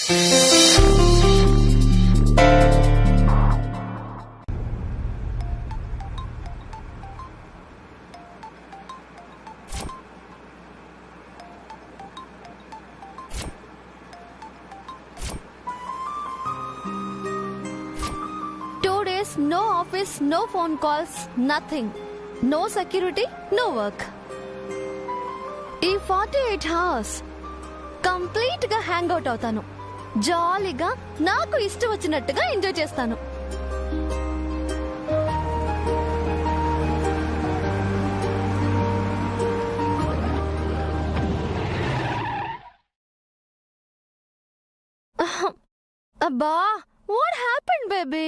No office, no phone calls, nothing. No security, no work. ఈ 48 hours complete గా hang out అవుతాను. జాలీగా నాకు ఇష్టం వచ్చినట్టుగా ఎంజాయ్ చేస్తాను. అబ్బా, what happened, baby?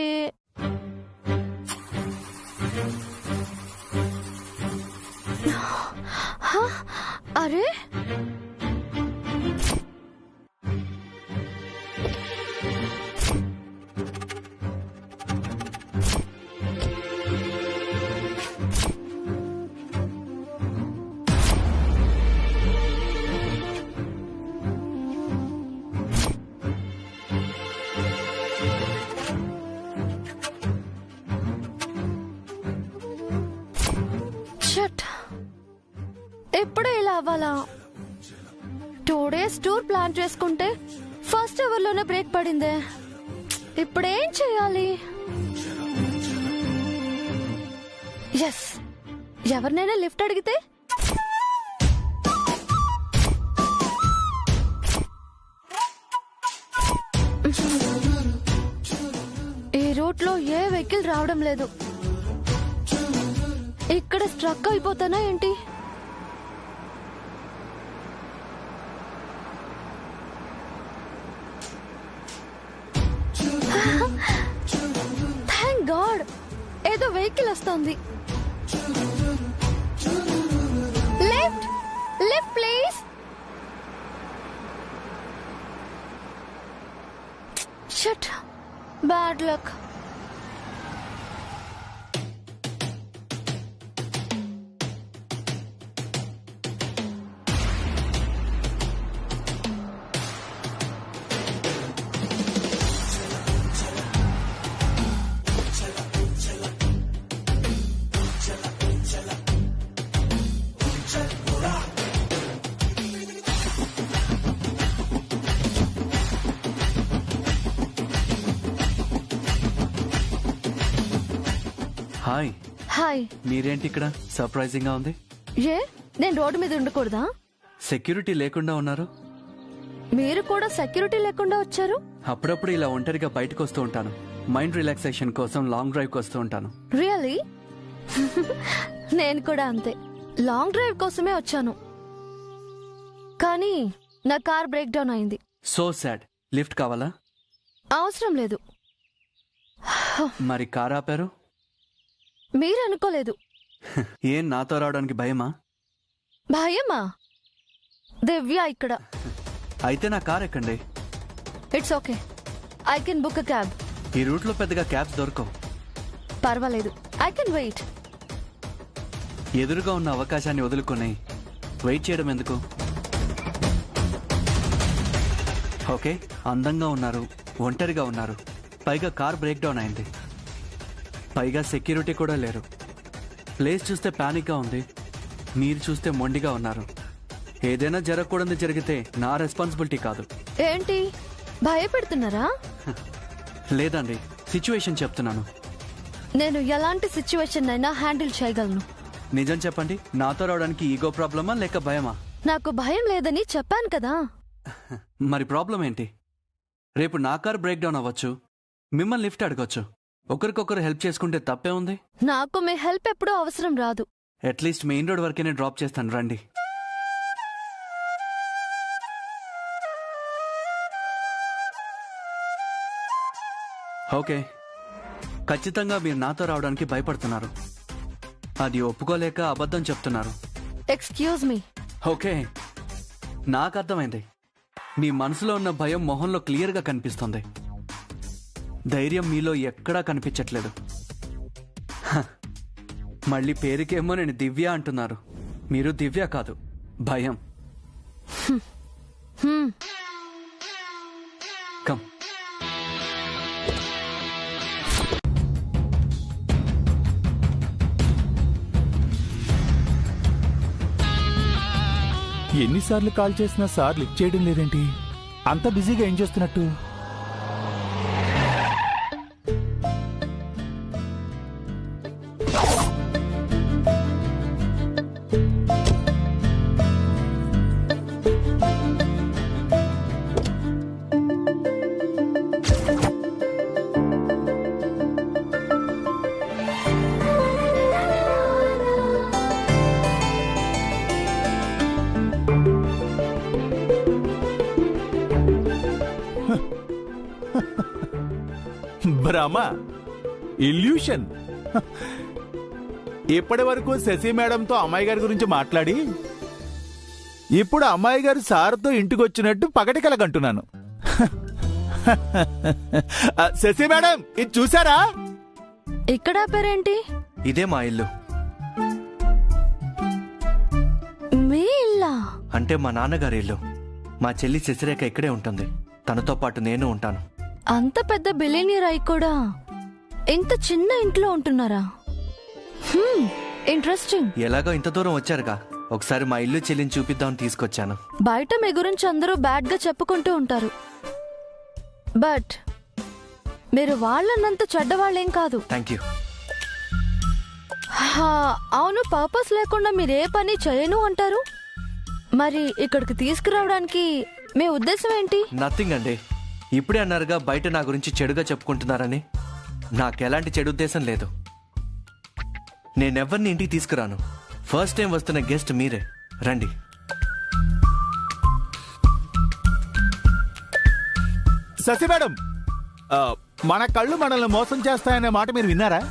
అరే షట్, ఎప్పుడు ఇలా అవ్వాలా? 2 days టూర్ ప్లాన్ చేసుకుంటే ఫస్ట్ అవర్ లోనే బ్రేక్ పడిందే. ఇప్పుడేం చేయాలి? ఎస్, ఎవరినైనా లిఫ్ట్ అడిగితే? ఈ రూట్ లో ఏ వెహికల్ రావడం లేదు. ఇక్కడ స్ట్రక్ అయిపోతానా ఏంటి? థ్యాంక్ గాడ్, ఏదో వెహికల్ వస్తుంది. Lift, lift please. Shut, bad luck. Hi. Hi. మీరేంటి ఇక్కడ? సర్ప్రైజింగ్ గా ఉంది. ఏ, నేను రోడ్డు మీద ఉండకూడదా? సెక్యూరిటీ లేకుండా ఉన్నారు. మీరు కూడా సెక్యూరిటీ లేకుండా వచ్చారు. అప్పుడప్పుడు ఇలా ఒంటరిగా బయటకు వస్తూ ఉంటాను. మైండ్ రిలాక్సేషన్ కోసం లాంగ్ డ్రైవ్ వస్తూ ఉంటాను. రియలీ? నేను కూడా అంతే, లాంగ్ డ్రైవ్ కోసమే వచ్చాను. కానీ నా కార్ బ్రేక్ డౌన్ అయింది. So sad. లిఫ్ట్ కావాలా? అవసరం లేదు. మరి కార్ ఆపారు? మీరు అనుకోలేదు. ఏం నాతో రావడానికి భయమా? భయమా? దివ్య ఇక్కడ. అయితే నా కార్ ఎక్కండి. It's okay, I can book a cab. ఈ రూట్ లో పెద్దగా క్యాబ్స్ దొరకవు. పర్వాలేదు, ఐ కెన్ వెయిట్. ఎదురుగా ఉన్న అవకాశాన్ని వదులుకొని వెయిట్ చేయడం ఎందుకు? ఓకే, అందంగా ఉన్నారు, ఒంటరిగా ఉన్నారు, పైగా కార్ బ్రేక్ డౌన్ అయింది, పైగా సెక్యూరిటీ కూడా లేరు. ప్లేస్ చూస్తే ప్యానిక్గా ఉంది, మీరు చూస్తే మొండిగా ఉన్నారు. ఏదైనా జరగకూడదు జరిగితే నా రెస్పాన్సిబిలిటీ కాదు. ఏంటి, భయపెడుతున్నారా? లేదండి, సిచ్యువేషన్ చెప్తున్నాను. నేను ఎలాంటి సిచ్యువేషన్ అయినా హ్యాండిల్ చేయగలను. నిజం చెప్పండి, నాతో రావడానికి ఈగో ప్రాబ్లమా లేక భయమా? నాకు భయం లేదని చెప్పాను కదా. మరి ప్రాబ్లం ఏంటి? రేపు నా కార్ బ్రేక్ డౌన్ అవ్వచ్చు, మిమ్మల్ని లిఫ్ట్ అడగొచ్చు. ఒకరికొకరు హెల్ప్ చేసుకుంటే తప్పే ఉంది. నాకు మీ హెల్ప్ ఎప్పుడూ అవసరం రాదు. అట్లీస్ట్ మెయిన్ రోడ్ వరకే డ్రాప్ చేస్తాను, రండి. ఓకే, ఖచ్చితంగా మీరు నాతో రావడానికి భయపడుతున్నారు. అది ఒప్పుకోలేక అబద్ధం చెప్తున్నారు. Excuse me. ఓకే, నాకు అర్థమైంది. మీ మనసులో ఉన్న భయం మొహంలో క్లియర్గా కనిపిస్తుంది. ధైర్యం మీలో ఎక్కడా కనిపించట్లేదు. మళ్ళీ పేరుకేమో నేను దివ్య అంటున్నారు. మీరు దివ్య కాదు, భయం. కమ్. ఎన్నిసార్లు కాల్ చేసినా సార్ లిఫ్ట్ చేయడం లేదేంటి? అంత బిజీగా ఏం చేస్తున్నట్టు? భ్రమ, ఇల్యూషన్. ఇప్పటి వరకు శశి మేడంతో అమ్మాయి గారి గురించి మాట్లాడి ఇప్పుడు అమ్మాయి గారు సార్తో ఇంటికి వచ్చినట్టు పగటి కలగంటున్నాను. శశి మేడం, ఇది చూసారా? ఇక్కడ ఆపారేంటి? ఇదే మా ఇల్లు. మీ ఇల్లా? అంటే మా నాన్నగారి ఇల్లు. మా చెల్లి శశిరేఖ ఇక్కడే ఉంటుంది. తనతో పాటు నేను ఉంటాను. అంత పెద్ద బిలియనీర్ అయి కూడా ఇంత చిన్న ఇంట్లో ఉంటున్నారా? ఇంట్రెస్టింగ్. ఎలాగో ఇంత దూరం వచ్చారుగా, ఒకసారి మా ఇల్లు చెల్లిని చూపిద్దామని తీసుకొచ్చాను. బయట మీ గురించి అందరూ బ్యాడ్ గా చెప్పుకుంటూ ఉంటారు, బట్ మీరు వాళ్ళన్నంత చెడ్డవాళ్ళేం కాదు. Thank you. అవును, పర్పస్ లేకుండా మీరు ఏ పని చేయను అంటారు. మరి ఇక్కడికి తీసుకురావడానికి మీ ఉద్దేశం ఏంటి? నథింగ్ అండి. ఇప్పుడే అన్నారుగా బయట నా గురించి చెడుగా చెప్పుకుంటున్నారని. నాకెలాంటి చెడు ఉద్దేశం లేదు. నేనెవ్వరిని ఇంటికి తీసుకురాను. ఫస్ట్ టైం వస్తున్న గెస్ట్ మీరే. రండి. శశి మేడం, మన కళ్ళు మనల్ని మోసం చేస్తాయనే మాట మీరు విన్నారా?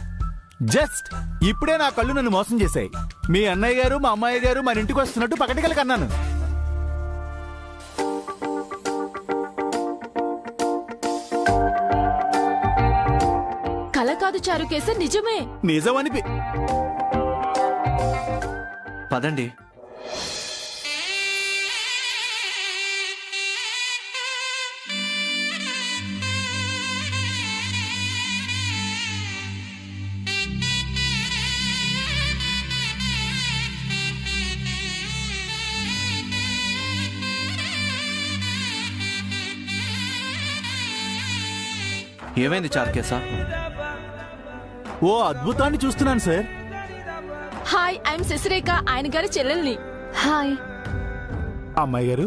జస్ట్ ఇప్పుడే నా కళ్ళు నన్ను మోసం చేశాయి. మీ అన్నయ్య గారు మా అమ్మాయి గారు మన ఇంటికి వస్తున్నట్టు పకటికలు కన్నాను. కల కాదు చారుకేశ, నిజమే. నిజమని పదండి. ఏమైంది చారుకేశ? ఓ అద్భుతాన్ని చూస్తున్నాను సార్. హాయ్, ఐఎమ్ శశిరేఖ, ఆయన గారి చెల్లెల్ని. హాయ్. అమ్మాయి గారు,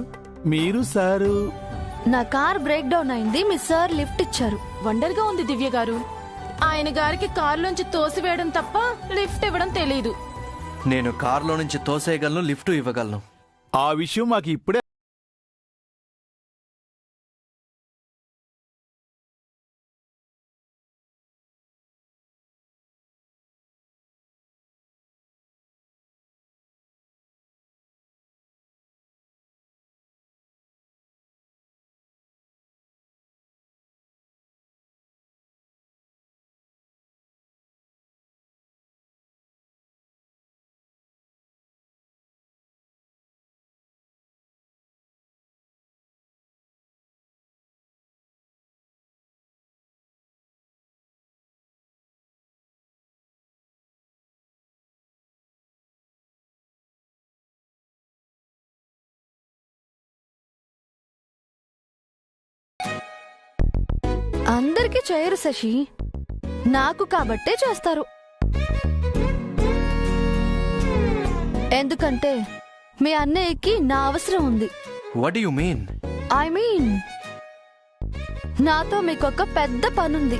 మీరు సారు? నా కార్ బ్రేక్ డౌన్ అయింది, మీ సార్ లిఫ్ట్ ఇచ్చారు. వండర్ గా ఉంది దివ్య గారు. ఆయన గారికి కారులోంచి తోసివేయడం తప్ప లిఫ్ట్ ఇవ్వడం తెలీదు. నేను కారులో నుంచి తోసేయగలను, లిఫ్ట్ ఇవ్వగలను. ఆ విషయం మాకు ఇప్పుడే. అందరికీ చేయరు శశి, నాకు కాబట్టే చేస్తారు. ఎందుకంటే మీ అన్నయ్యకి నా అవసరం ఉంది. What do you mean? I mean నాతో మీకొక పెద్ద పనుంది,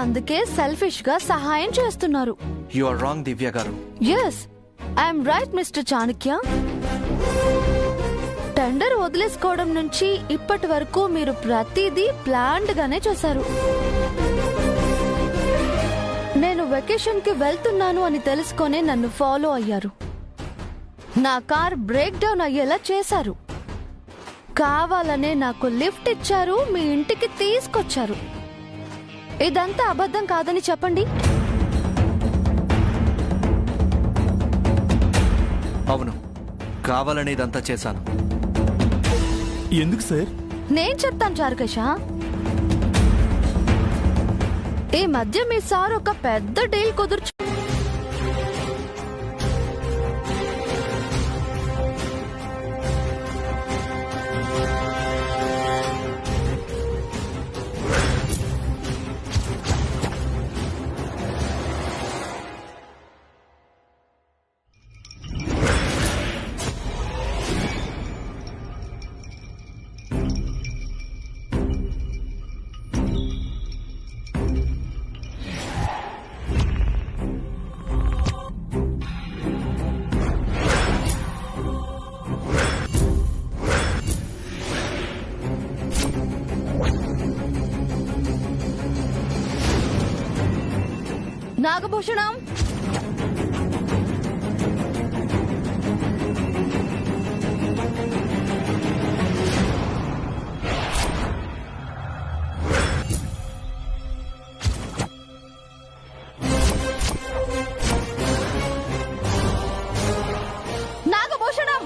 అందుకే సెల్ఫిష్ గా సహాయం చేస్తున్నారు. యు ఆర్ రాంగ్ దివ్య గారు. Yes, I'm right mister Chanakya. Tender వదిలేసుకోవడం నుంచి ఇప్పటి వరకు మీరు ప్రతిదీ ప్లాన్డ్ గానే చేశారు. నేను వెకేషన్ కి వెళ్తున్నాను అని తెలుసుకొనే నన్ను ఫాలో అయ్యారు. నా కార్ బ్రేక్ డౌన్ అయ్యేలా చేశారు. కావాలనే నాకు లిఫ్ట్ ఇచ్చారు, మీ ఇంటికి తీసుకొచ్చారు. ఇదంతా అబద్ధం కాదని చెప్పండి. అవును, కావాలని ఇదంతా చేశాను. ఎందుకు సార్? నేను చెప్తాను చారుకేశ. ఈ మధ్య మీ సార్ ఒక పెద్ద డీల్ కుదుర్చు. నాగభూషణం, నాగభూషణం,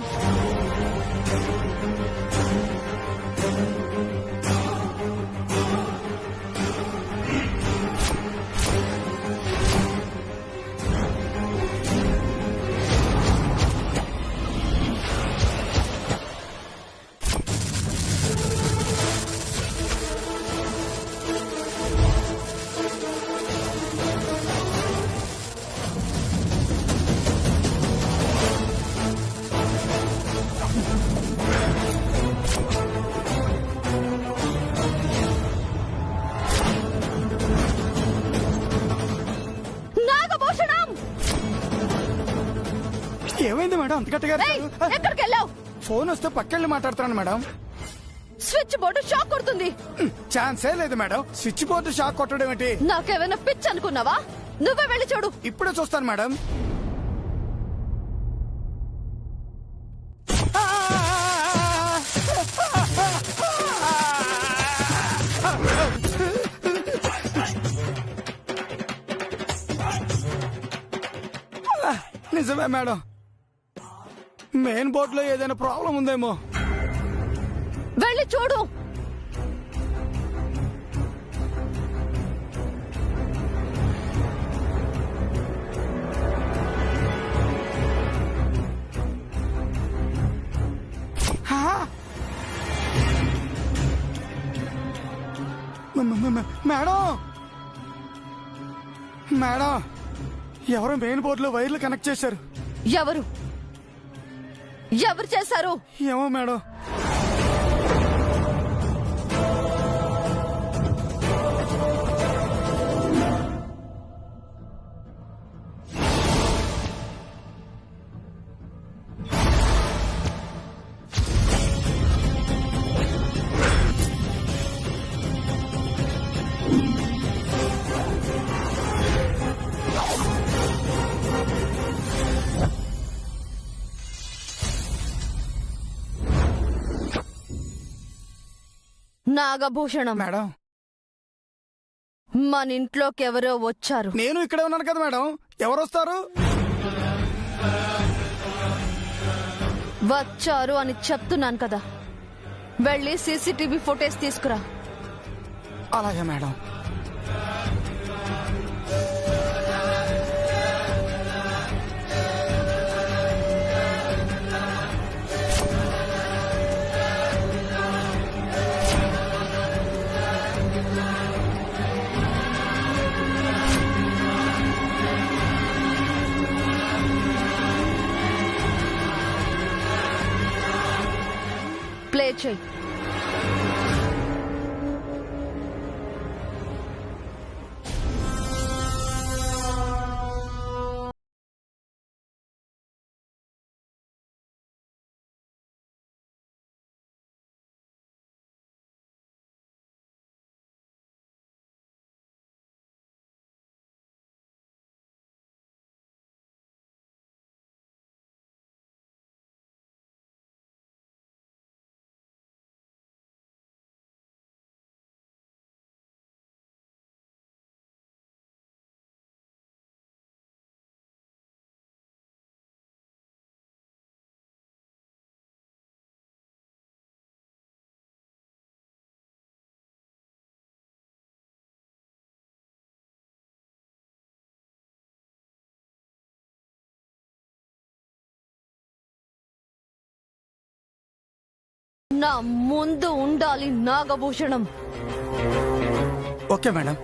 ఏమైంది మేడం అంత గట్టిగా ఏయ్, ఎక్కడికి వెళ్ళావు? ఫోన్ వస్తే పక్కెళ్ళి మాట్లాడుతున్నాను మేడం. స్విచ్ బోర్డు షాక్ కొడుతుంది. ఛాన్సే లేదు మేడం. స్విచ్ బోర్డు షాక్ కొట్టడం ఏంటి? నాకేమైనా పిచ్ అనుకున్నావా? నువ్వే వెళ్ళి చూడు. ఇప్పుడే చూస్తాను మేడం. నిజమే మేడం, మెయిన్ బోర్డ్ లో ఏదైనా ప్రాబ్లం ఉందేమో. వెళ్ళి చూడు. హా? మేడం మేడం, ఎవరో మెయిన్ బోర్డులో వైర్లు కనెక్ట్ చేశారు. ఎవరు ఎవరు చేశారు? ఏమో మేడం. నాగభూషణం, మేడం, మన ఇంట్లోకి ఎవరో వచ్చారు. నేను ఇక్కడే ఉన్నాను కదా మేడం. ఎవరు వస్తారు? వచ్చారు అని చెప్తున్నాను కదా. వెళ్ళి సీసీటీవీ ఫుటేజ్ తీసుకురా. అలాగే మేడం. ప్లే చెయ్యి. నా ముందు ఉండాలి నాగభూషణం. Okay madam.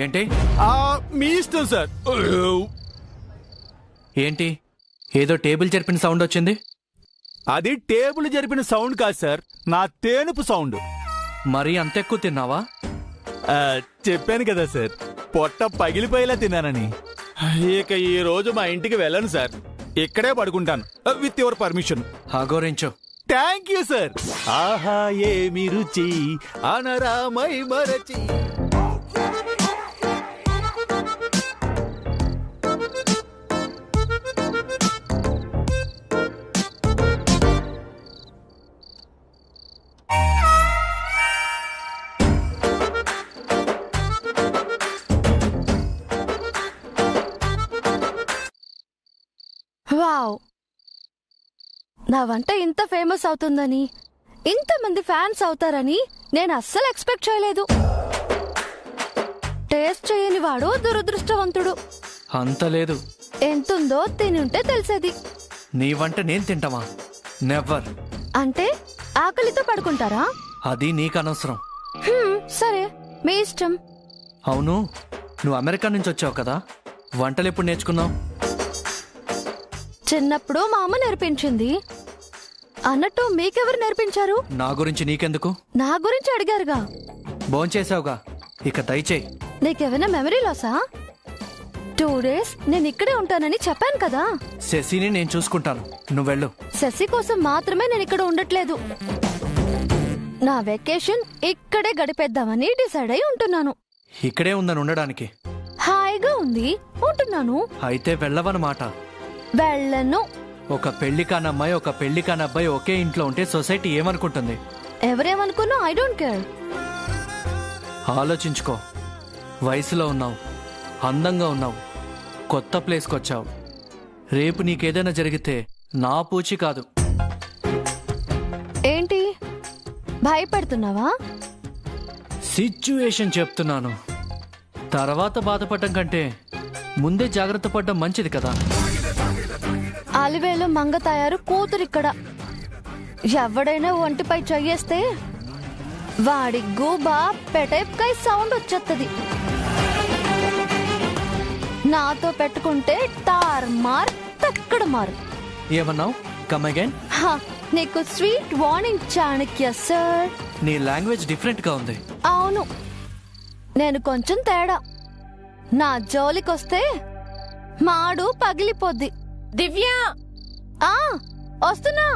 ఏంటి మీ ఇష్టం సార్. ఏంటి ఏదో టేబుల్ జరిపిన సౌండ్ వచ్చింది? అది టేబుల్ జరిపిన సౌండ్ కాదు సార్, నా తేనుపు సౌండ్. మరీ అంత ఎక్కువ తిన్నావా? చెప్పాను కదా సార్, పొట్ట పగిలిపోయేలా తిన్నానని. ఇక ఈ రోజు మా ఇంటికి వెళ్ళను సార్, ఇక్కడే పడుకుంటాను విత్ యువర్ పర్మిషన్. హగోరించు. Thank you sir. ఆహా ఏమి రుచి అనరామై మరచి. వావ్, నా వంట ఇంత ఫేమస్ అవుతుందని, ఇంతమంది ఫ్యాన్స్ అవుతారని నేను అస్సలు ఎక్స్పెక్ట్ చేయలేదు. టేస్ట్ చేయని వాడు దురదృష్టవంతుడు. అంత లేదు. ఎంతుందో తిని ఉంటే తెలిసేది. నీ వంట నేను తింటావా? నెవర్. అంటే ఆకలితో పడుకుంటారా? అది నీకు అనవసరం. సరే, మీ ఇష్టం. అవును, నువ్వు అమెరికా నుంచి వచ్చావు కదా, వంటలు ఎప్పుడు నేర్చుకున్నావు? చిన్నప్పుడు మా అమ్మ నేర్పించింది. అన్నట్టు మీకెవరు నేర్పించారు? నా గురించి నీకెందుకు? నా గురించి అడిగారుగా. భోంచేసావుగా, ఇక దయచేయి. నీకేమైనా మెమరీ లాసా? 2 days నేను ఇక్కడే ఉంటానని చెప్పాను కదా. శశిని నేను చూసుకుంటాను, నువ్వెళ్ళు. శశి కోసం మాత్రమే నేను ఇక్కడ ఉండట్లేదు. నా వెకేషన్ ఇక్కడే గడిపేద్దామని డిసైడ్ అయి ఉంటున్నాను. ఇక్కడే ఉందని ఉండడానికి? హాయిగా ఉంది, ఉంటున్నాను. అయితే వెళ్ళవన్నమాట. వెళ్ళను. ఒక పెళ్లి కానమ్మాయి ఒక పెళ్లి కానబ్బాయి ఒకే ఇంట్లో ఉంటే సొసైటీ ఏమనుకుంటుంది? ఎవరేమనుకున్నా ఐ డోంట్ కేర్. ఆలోచించుకో. వయసులో ఉన్నావు, అందంగా ఉన్నావు, కొత్త ప్లేస్కి వచ్చావు. రేపు నీకేదైనా జరిగితే నా పూచి కాదు. ఏంటి భయపెడుతున్నావా? సిచ్యువేషన్ చెప్తున్నాను. తర్వాత బాధపడటం కంటే ముందే జాగ్రత్త పడడం మంచిది కదా. అలివేలు మంగ తయారు కూతురిక్కడ. ఎవడైనా ఒంటిపై చెయ్యేస్తే వాడి గూబా పెటేప్కై సౌండ్ వచ్చేస్తుంది. నాతో పెట్టుకుంటే తార్ మార్ తక్కడ మారు. ఏమన్నావు? Come again. నీకు స్వీట్ వార్నింగ్ చాణక్య సార్. నీ లాంగ్వేజ్ డిఫరెంట్ గా ఉంది. అవును, నేను కొంచెం తేడా. నా జోలికొస్తే మాడు పగిలిపోద్ది. దివ్య, వస్తున్నా.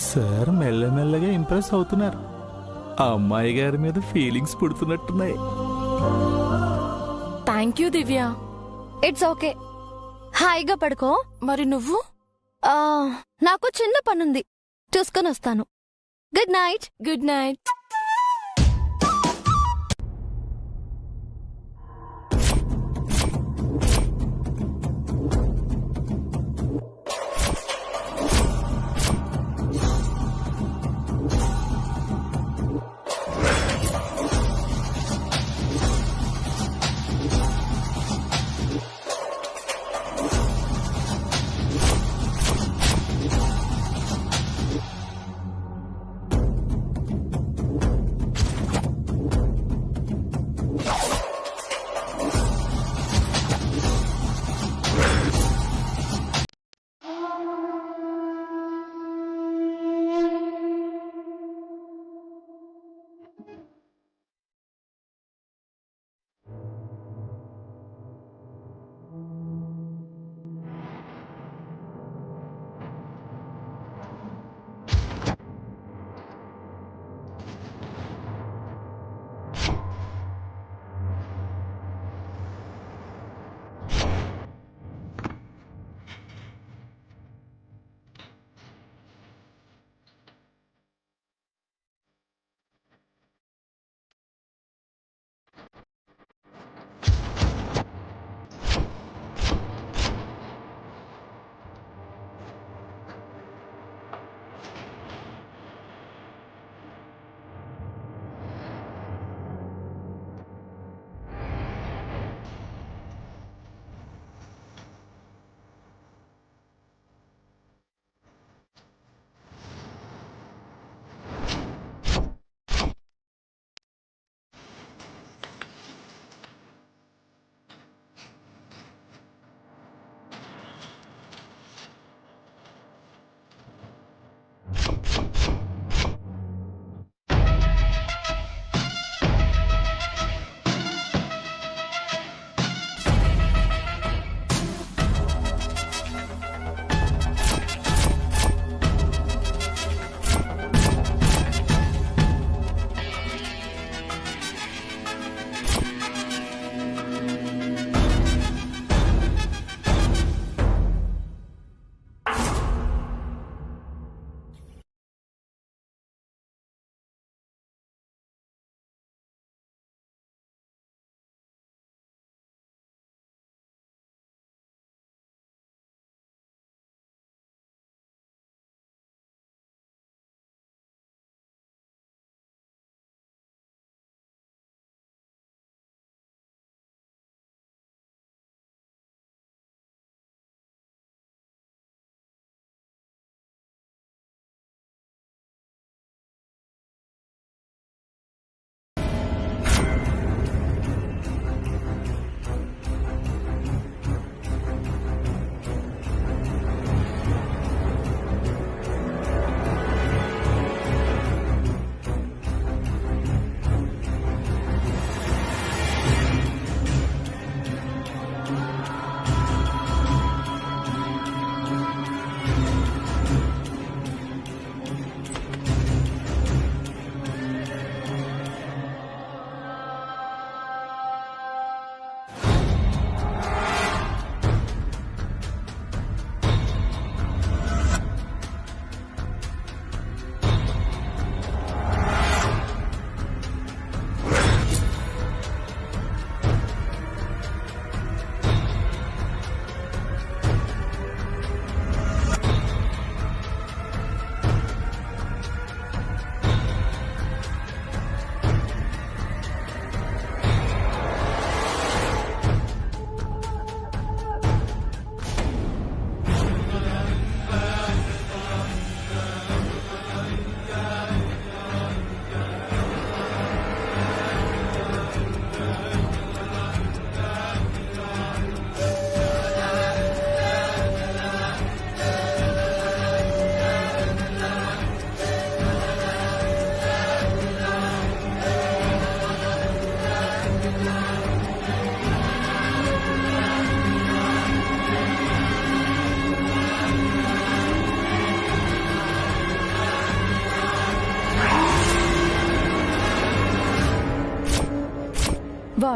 సార్ మెల్లమెల్లగా ఇంప్రెస్ అవుతున్నారు. ఆ అమ్మాయి గారి మీద ఫీలింగ్స్ పుడుతున్నట్టున్నాయి. Thank you Divya. It's okay. హాయిగా పడుకో. మరి నువ్వు? నాకు చిన్న పనుంది, చూసుకొని వస్తాను. Good night. Good night.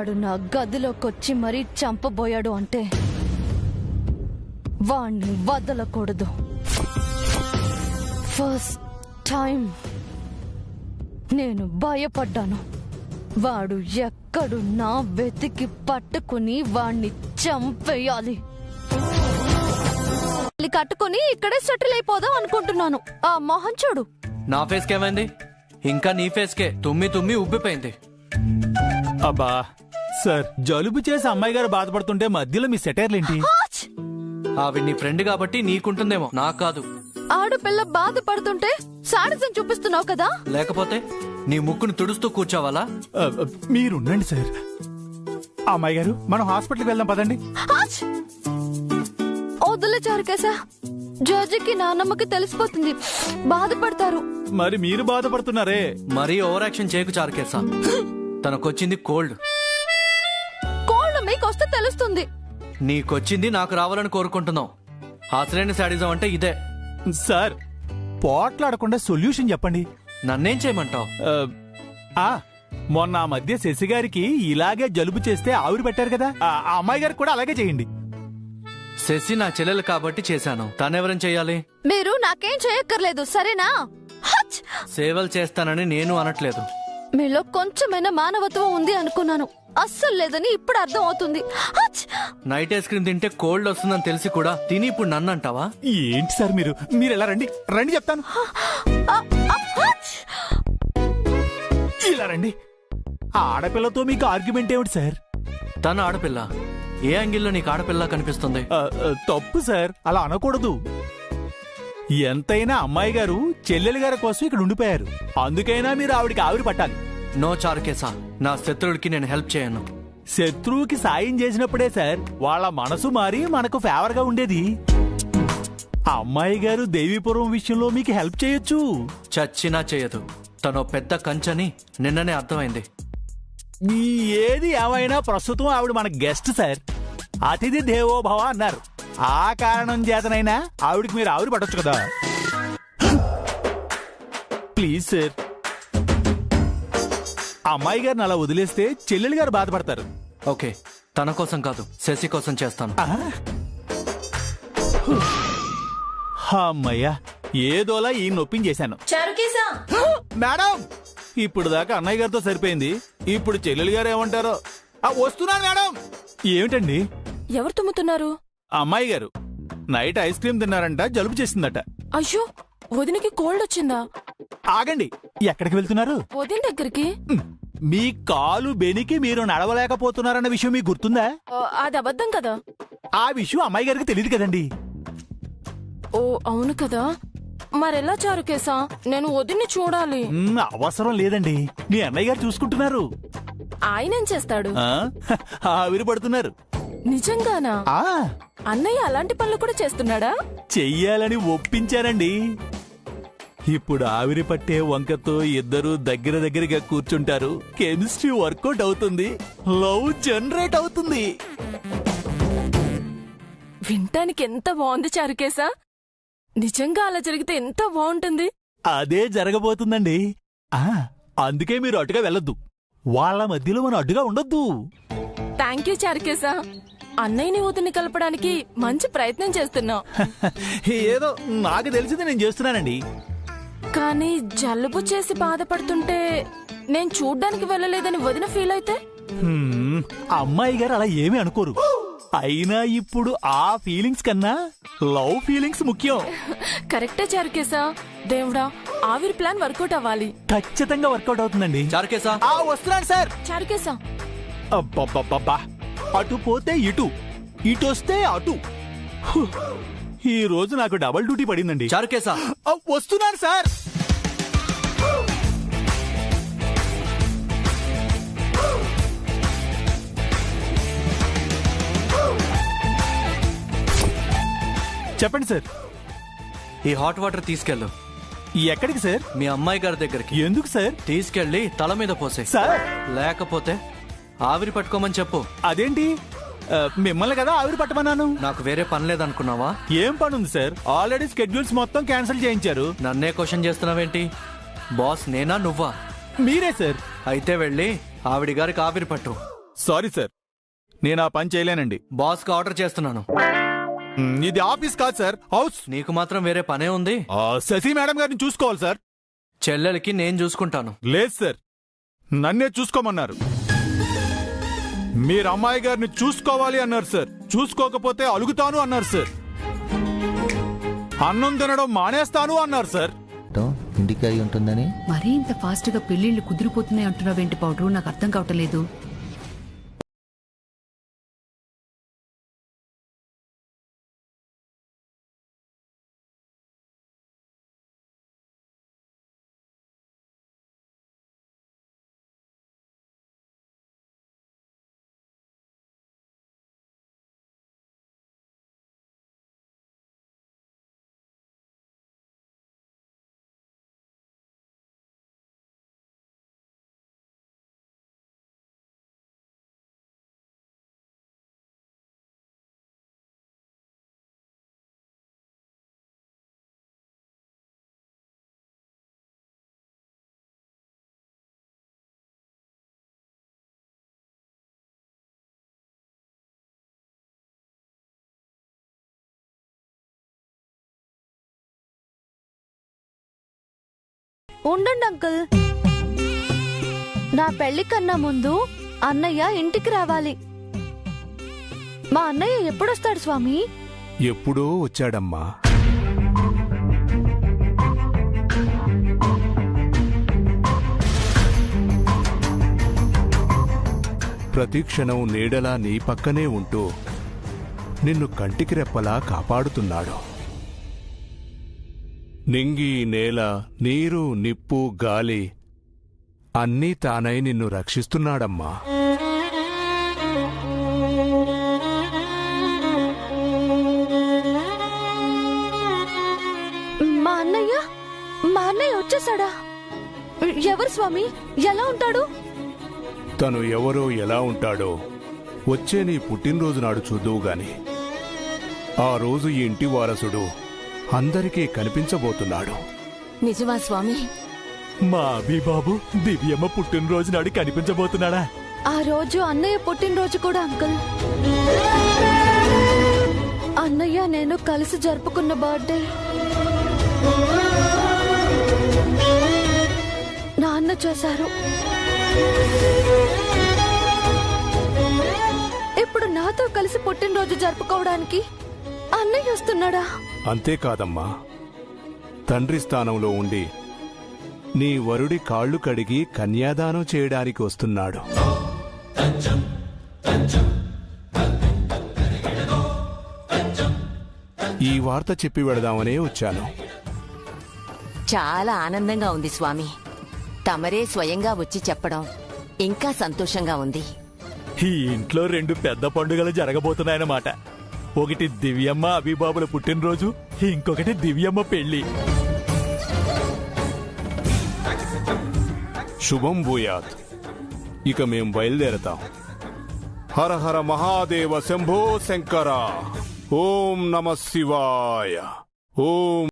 వాడు నా గదిలోకొచ్చి మరీ చంపబోయాడు అంటే వాణ్ణి వదలకూడదు. ఫస్ట్ టైం నేను భయపడ్డాను. వాడు ఎక్కడున్నా వెతికి పట్టుకుని వాణ్ణి చంపేయాలి. కట్టుకుని ఇక్కడే సెటిల్ అయిపోదాం అనుకుంటున్నాను. ఆ మొహం చూడు. నా ఫేస్ కేమైంది? ఇంకా నీ ఫేస్ కే తుమ్మి తుమ్మి ఉబ్బిపోయింది. అబ్బా సార్, జలుబు చేసి అమ్మాయి గారు బాధపడుతుంటే మధ్యలో మీ సెటైర్లేంటి? ఆవిడ నీ ఫ్రెండ్ కాబట్టి నీకుంటుందేమో, నాకు కాదు. ఆడపిల్ల బాధపడుతుంటే సాడిజం చూపిస్తున్నావు కదా. లేకపోతే నీ ముక్కును తుడుస్తూ కూర్చోవాలా? మీరుండండి సార్. అమ్మాయి గారు, మనం హాస్పిటల్కి వెళ్దాం పదండి. వద్దులే చారుకేశా, జడ్జికి నాన్నమ్మకి తెలిసిపోతుంది, బాధపడతారు. మరి మీరు బాధపడుతున్నారే. మరీ ఓవర్ యాక్షన్ చేయకు చారుకేశా. తనకొచ్చింది కోల్డ్. కోల్డ్ మీకొస్తే తెలుస్తుంది. నీకొచ్చింది నాకు రావాలని కోరుకుంటున్నావు. అసలైన శాడిజం అంటే ఇదే. సార్, పోట్లాడకుండా సొల్యూషన్ చెప్పండి. నన్నేం చేయమంటావు? మొన్న ఆ మధ్య శశి గారికి ఇలాగే జలుబు చేస్తే ఆవిరి పెట్టారు కదా, ఆ అమ్మాయి గారికి కూడా అలాగే చేయండి. శశి నా చెల్లెలు కాబట్టి చేశాను. తనెవరం చెయ్యాలి? మీరు నాకేం చేయక్కర్లేదు, సరేనా? హచ్! సేవలు చేస్తానని నేను అనట్లేదు. మీలో కొంచెమైనా మానవత్వం ఉంది అనుకున్నాను, అస్సలు లేదని ఇప్పుడు అర్థం అవుతుంది. హచ్! నైట్ ఐస్ క్రీమ్ తింటే కోల్డ్ వస్తుందని తెలిసి కూడా తిని ఇప్పుడు నన్ను అంటావా? ఏంటి సార్ మీరు ఎలా రండి రండి చెప్తాను. హచ్! ఇలా రండి. ఆడపిల్లతో మీకు ఆర్గ్యుమెంట్ ఏమిటి సార్? తన ఆడపిల్ల. ఏ యాంగిల్లో నీకు ఆడపిల్ల కనిపిస్తుంది? తప్పు సార్, అలా అనకూడదు. ఎంతైనా అమ్మాయి గారు చెల్లెలి గారి కోసం ఇక్కడ ఉండిపోయారు. అందుకైనా మీరు ఆవిడికి ఆవిరి పట్టాలి. నో చారుకేశా, నా శత్రుడికి నేను హెల్ప్ చేయను. శత్రువుకి సాయం చేసినప్పుడే సార్ వాళ్ళ మనసు మారి మనకు ఫేవర్ గా ఉండేది. అమ్మాయి గారు దేవీపురం విషయంలో మీకు హెల్ప్ చేయొచ్చు. చచ్చినా చేయదు. తనో పెద్ద కంచని నిన్ననే అర్థమైంది. మీ ఏది ఏమైనా ప్రస్తుతం ఆవిడ మన గెస్ట్ సార్. అతిథి దేవోభవ అన్నారు. ఆ కారణం చేతనైనా ఆవిడికి మీరు ఆవిరి పట్టొచ్చు కదా. ప్లీజ్ సార్, అమ్మాయి గారిని అలా వదిలేస్తే చెల్లెలు గారు బాధపడతారు. ఓకే, తన కోసం కాదు, శశి కోసం చేస్తాను. అమ్మయ్యా, ఏదోలా ఈ నొప్పించేశాను. చారుకేశా, మేడం, ఇప్పుడు దాకా అన్నయ్య గారితో సరిపోయింది, ఇప్పుడు చెల్లెలు గారు ఏమంటారో. వస్తున్నాను మేడం. ఏమిటండి? ఎవరు తుమ్ముతున్నారు? అమ్మాయి గారు నైట్ ఐస్ క్రీమ్ తిన్నారంట, జలుబు చేసిందట. అయ్యో, వదినకి కోల్డ్ వచ్చిందా? ఆగండి, ఎక్కడికి వెళ్తున్నారు? వదిన దగ్గరికి. మీ కాలు బెనికి మీరు నడవలేకపోతున్నారన్న విషయం మీకు గుర్తుందా? అది అబద్ధం కదా. ఆ విషయం అమ్మాయి గారికి తెలియదు కదండి. ఓ అవును కదా. మరెలా చారుకేశా? నేను వదిన్ని చూడాలి. అవసరం లేదండి, మీ అన్నయ్య గారు చూసుకుంటున్నారు. ఆయనేం చేస్తాడు? ఆవిరి పడుతున్నారు. నిజంగానా? అన్నయ్య అలాంటి పనులు కూడా చేస్తున్నాడా? చెయ్యాలని ఒప్పించారండి. ఇప్పుడు ఆవిరి పట్టే వంకతో ఇద్దరు దగ్గరగా కూర్చుంటారు. కెమిస్ట్రీ వర్కౌట్ అవుతుంది, లవ్ జనరేట్ అవుతుంది. వినటానికి ఎంత బాగుంది చారుకేశా. నిజంగా అలా జరిగితే ఎంత బాగుంటుంది. అదే జరగబోతుందండి. అందుకే మీరు అటుగా వెళ్ళొద్దు. వాళ్ళ మధ్యలో మనం అడ్డుగా ఉండొద్దు. థ్యాంక్ యూ చారుకేశా. అన్నయ్యని వదిని కలపడానికి మంచి ప్రయత్నం చేస్తున్నావు. ఏదో నాకు తెలిసింది నేను చేస్తున్నానండి. కానీ జలుబు చేసి బాధపడుతుంటే నేను చూడ్డానికి వెళ్ళలేదని వదిన ఫీల్ అయితే? అమ్మాయి గారు అలా ఏమీ అనుకోరు. అయినా ఇప్పుడు ఆ ఫీలింగ్స్ కన్నా లవ్ ఫీలింగ్స్ ముఖ్యం. కరెక్టే చారుకేశా. దేవుడా, ఆవిరి ప్లాన్ వర్కౌట్ అవ్వాలి. ఖచ్చితంగా వర్కౌట్ అవుతుందండి. చారుకేశా, వస్తున్నాను సార్. చారుకేశా, అబ్బబ్బబ్బబ్బా, అటు పోతే ఇటు, ఇటు వస్తే అటు. ఈ రోజు నాకు డబుల్ డ్యూటీ పడిందండి. చారుకేశా, వస్తున్నాను సార్. చెప్పండి సార్. ఈ హాట్ వాటర్ తీసుకెళ్ళు. ఎక్కడికి సార్? మీ అమ్మాయి గారి దగ్గరికి. ఎందుకు సార్? తీసుకెళ్లి తల మీద పోసే సార్. లేకపోతే ఆవిరి పట్టుకోమని చెప్పు. అదేంటి, మిమ్మల్ని కదా ఆవిరి పట్టమన్నాను. నాకు వేరే పని లేదనుకున్నావా? ఏం పని ఉంది సార్? ఆల్రెడీ స్కెడ్యూల్స్ మొత్తం క్యాన్సిల్ చేయించారు. నన్నే క్వశ్చన్ చేస్తున్నావేంటి? బాస్ నేనా నువ్వా? మీరే సార్. అయితే వెళ్ళి ఆవిడి గారికి ఆవిరి పట్టు. సారీ సార్, నేను ఆ పని చేయలేనండి. బాస్కి ఆర్డర్ చేస్తున్నాను. ఇది ఆఫీస్ కాదు సార్, హౌస్. నీకు మాత్రం వేరే పనే ఉంది. శశి మేడం గారిని చూసుకోవాలి సార్. చెల్లెలకి నేను చూసుకుంటాను. లేదు సార్, నన్నే చూసుకోమన్నారు. మీరు అమ్మాయి గారిని చూసుకోవాలి అన్నారు సార్. చూసుకోకపోతే అలుగుతాను అన్నారు సార్. అన్నం తినడం మానేస్తాను అన్నారు సార్. ఇంటికి అయి ఉంటుందని. మరీ ఇంత ఫాస్ట్ గా పెళ్లిళ్ళు కుదిరిపోతున్నాయి అంటున్నావేంటి పౌడరు? నాకు అర్థం కావట్లేదు. ఉండండి అంకుల్, నా పెళ్లి కన్నా ముందు అన్నయ్య ఇంటికి రావాలి. మా అన్నయ్య ఎప్పుడొస్తాడు స్వామి? ఎప్పుడో వచ్చాడమ్మా. ప్రతి క్షణం నీడలా నీ పక్కనే ఉంటూ నిన్ను కంటికి రెప్పలా కాపాడుతున్నాడు. నింగి, నేల, నీరు, నిప్పు, గాలి అన్నీ తానై నిన్ను రక్షిస్తున్నాడమ్మా. మా అన్నయ్య వచ్చేసాడా? ఎవరు స్వామి? ఎలా ఉంటాడు? తను ఎవరో ఎలా ఉంటాడో వచ్చే నీ పుట్టినరోజు నాడు చూద్దువు గాని. ఆ రోజు ఈ ఇంటి వారసుడు అందరికీ కనిపించబోతున్నాడు. నిజమా స్వామి? మా అభిబాబు దివ్యమ్మ పుట్టినరోజు నాడు కనిపించబోతున్నాడా? ఆ రోజు అన్నయ్య పుట్టినరోజు కూడా అంకుల్. అన్నయ్య నేను కలిసి జరుపుకున్న బర్త్డే. నాన్న చేశారు. ఇప్పుడు నాతో కలిసి పుట్టినరోజు జరుపుకోవడానికి అన్నయ్య వస్తున్నాడా? అంతేకాదమ్మా, తండ్రి స్థానంలో ఉండి నీ వరుడి కాళ్లు కడిగి కన్యాదానం చేయడానికి వస్తున్నాడు. ఈ వార్త చెప్పి వెళదామనే వచ్చాను. చాలా ఆనందంగా ఉంది స్వామి. తమరే స్వయంగా వచ్చి చెప్పడం ఇంకా సంతోషంగా ఉంది. ఈ ఇంట్లో 2 పెద్ద పండుగలు జరగబోతున్నాయన్నమాట. ఒకటి దివ్యమ్మ అభిబాబుల పుట్టినరోజు, ఇంకొకటి దివ్యమ్మ పెళ్లి. శుభం భూయాత్. ఇక మేం బయలుదేరతాం. హర హర మహాదేవ శంభో శంకర. ఓం నమ శివాయ. ఓం.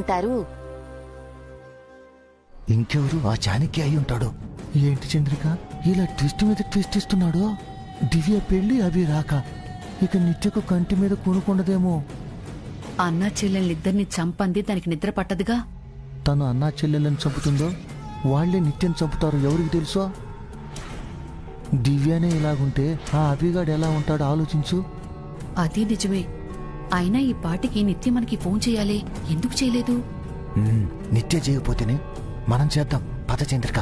ఉంటారు. ఇంకెవరు? ఆ చాణక్య అయి ఉంటాడు. ఏంటి చంద్రిక ఇలా ట్విస్ట్ మీద ట్విస్ట్ ఇస్తున్నాడు? దివ్య పెళ్లి అవి రాక ఇక నిత్యకు కంటి మీద కొనుక్కుండదేమో. అన్న చెల్లెళ్ళిద్దరిని చంపంది దానికి నిద్ర పట్టదుగా. తను అన్నా చెల్లెలను చంపుతుందో వాళ్లే నిత్యం చంపుతారు, ఎవరికి తెలుసో. దివ్యనే ఇలాగుంటే ఆ అభిగాడు ఎలా ఉంటాడో ఆలోచించు. అది నిజమే. అయినా ఈ పాటికి నిత్య మనకి ఫోన్ చేయాలి, ఎందుకు చేయలేదు? నిత్య చేయకపోతేనే మనం చేద్దాం. పద చంద్రిక.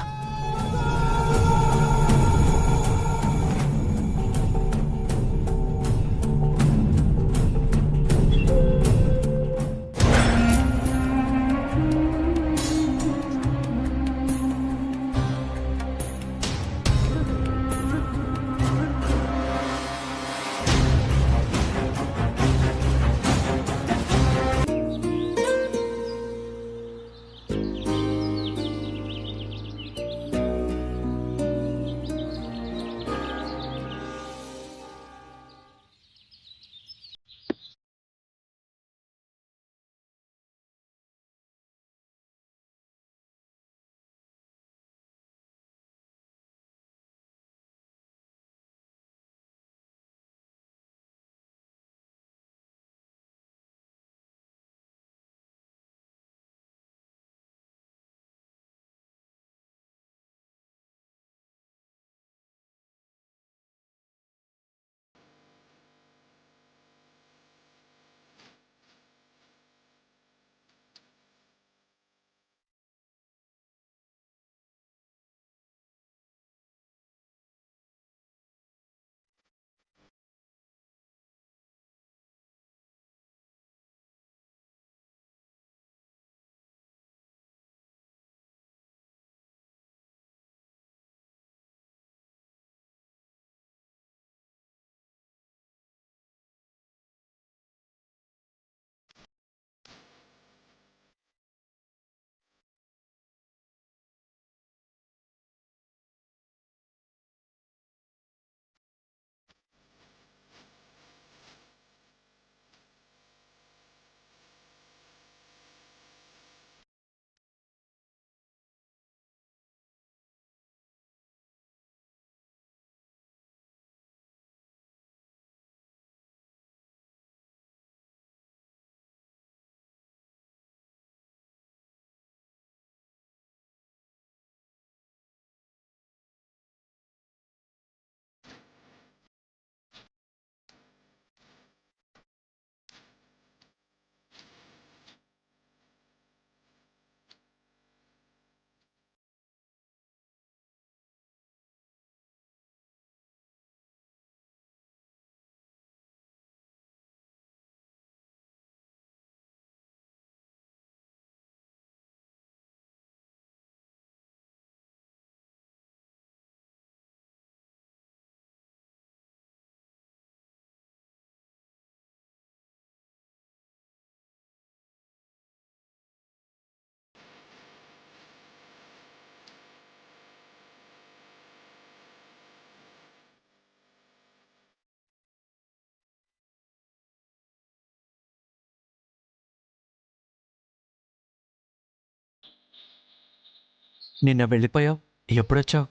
నిన్న వెళ్ళిపోయావు, ఎప్పుడొచ్చావు?